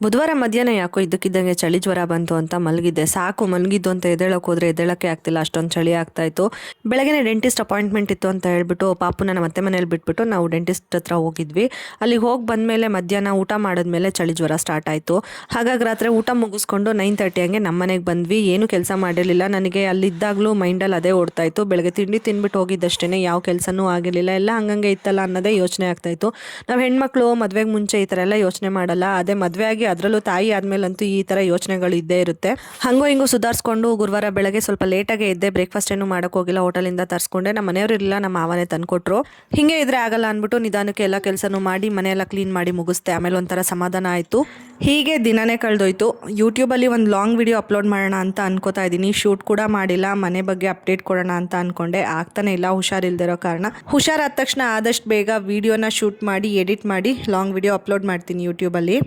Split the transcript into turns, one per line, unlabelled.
ಬುಧವಾರ ಮಧ್ಯಾಹ್ನ ಯಾಕೋ ಇದ್ದಕ್ಕಿದ್ದಂಗೆ ಚಳಿ ಜ್ವರ ಬಂತು ಅಂತ ಮಲಗಿದ್ದೆ. ಸಾಕು ಮಲಗಿದ್ದು ಅಂತ ಎದ್ದೇಳಕ್ಕೆ ಹೋದ್ರೆ ಎದ್ದೇಳಕ್ಕೆ ಆಗ್ತಿಲ್ಲ, ಅಷ್ಟೊಂದು ಚಳಿ ಆಗ್ತಾ ಇತ್ತು. ಬೆಳಗ್ಗೆ ಡೆಂಟಿಸ್ಟ್ ಅಪಾಯಿಂಟ್ಮೆಂಟ್ ಇತ್ತು ಅಂತ ಹೇಳ್ಬಿಟ್ಟು ಪಾಪು ನನ್ನ ಮತ್ತೆ ಮನೇಲಿ ಬಿಟ್ಬಿಟ್ಟು ನಾವು ಡೆಂಟಿಸ್ಟ್ ಹತ್ರ ಹೋಗಿದ್ವಿ. ಅಲ್ಲಿಗೆ ಹೋಗಿ ಬಂದಮೇಲೆ ಮಧ್ಯಾಹ್ನ ಊಟ ಮಾಡಿದ್ಮೇಲೆ ಚಳಿ ಜ್ವರ ಸ್ಟಾರ್ಟ್ ಆಯಿತು. ಹಾಗಾಗಿ ರಾತ್ರಿ ಊಟ ಮುಗಿಸ್ಕೊಂಡು 9:30 ಹಂಗೆ ನಮ್ಮ ಮನೆಗೆ ಬಂದ್ವಿ. ಏನು ಕೆಲಸ ಮಾಡಿರಲಿಲ್ಲ. ನನಗೆ ಅಲ್ಲಿದ್ದಾಗಲೂ ಮೈಂಡಲ್ಲಿ ಅದೇ ಓಡ್ತಾ ಇತ್ತು. ಬೆಳಗ್ಗೆ ತಿಂಡಿ ತಿಂದ್ಬಿಟ್ಟು ಹೋಗಿದ್ದಷ್ಟೇ ಯಾವ ಕೆಲಸನೂ ಆಗಿರಲಿಲ್ಲ. ಎಲ್ಲ ಹಂಗಂಗೆ ಇತ್ತಲ್ಲ ಅನ್ನೋದೇ ಯೋಚನೆ ಆಗ್ತಾಯಿತ್ತು. ನಾವು ಹೆಣ್ಮಕ್ಳು ಮದುವೆಗೆ ಮುಂಚೆ ಈ ಥರ ಎಲ್ಲ ಯೋಚನೆ ಮಾಡಲ್ಲ. ಅದೇ ಮದುವೆ ಆಗಿ ಅದರಲ್ಲೂ ತಾಯಿ ಆದಮೇಲಂತೂ ಈ ಥರ ಯೋಚನೆಗಳು ಇದ್ದೇ ಇರುತ್ತೆ. ಹಂಗೋ ಹಿಂಗೋ ಸುಧಾರಿಸ್ಕೊಂಡು ಗುರುವಾರ ಬೆಳಗ್ಗೆ ಸ್ವಲ್ಪ ಲೇಟಾಗೆ ಎದ್ದೆ. ಬ್ರೇಕ್ಫಾಸ್ಟ್ ಏನು ಮಾಡೋಕ್ಕೆ ಹೋಗಿಲ್ಲ, ಹೋಟೆಲಿಂದ ತರಿಸ್ಕೊಂಡೆ. ನಮ್ಮ ಮನೆಯವರು ಇರಲಿಲ್ಲ, ನಮ್ಮ ಮಾವನೇ ತಂದುಕೊಟ್ರು. ಹಿಂಗೆ ಇದ್ರೆ ಆಗಲ್ಲ ಅಂದ್ಬಿಟ್ಟು ನಿಧಾನಕ್ಕೆ ಎಲ್ಲ ಕೆಲಸನೂ ಮಾಡಿ ಮನೆಯೆಲ್ಲ ಕ್ಲೀನ್ ಮಾಡಿ ಮುಗಿಸ್ದೆ. ಆಮೇಲೆ ಒಂಥರ ಸಮಾಧಾನ ಆಯಿತು. ಹೀಗೆ ದಿನನೇ ಕಳೆದೋಯ್ತು. ಯೂಟ್ಯೂಬಲ್ಲಿ ಒಂದು ಲಾಂಗ್ ವಿಡಿಯೋ ಅಪ್ಲೋಡ್ ಮಾಡೋಣ ಅಂತ ಅನ್ಕೋತಾ ಇದ್ದೀನಿ. ಶೂಟ್ ಕೂಡ ಮಾಡಿಲ್ಲ. ಮನೆ ಬಗ್ಗೆ ಅಪ್ಡೇಟ್ ಕೊಡೋಣ ಅಂತ ಅಂದ್ಕೊಂಡೆ, ಆಗ್ತಾನೆ ಇಲ್ಲ ಹುಷಾರಿಲ್ದಿರೋ ಕಾರಣ. ಹುಷಾರಾದ ತಕ್ಷಣ ಆದಷ್ಟು ಬೇಗ ವಿಡಿಯೋನ ಶೂಟ್ ಮಾಡಿ ಎಡಿಟ್ ಮಾಡಿ ಲಾಂಗ್ ವಿಡಿಯೋ ಅಪ್ಲೋಡ್ ಮಾಡ್ತೀನಿ ಯೂಟ್ಯೂಬಲ್ಲಿ.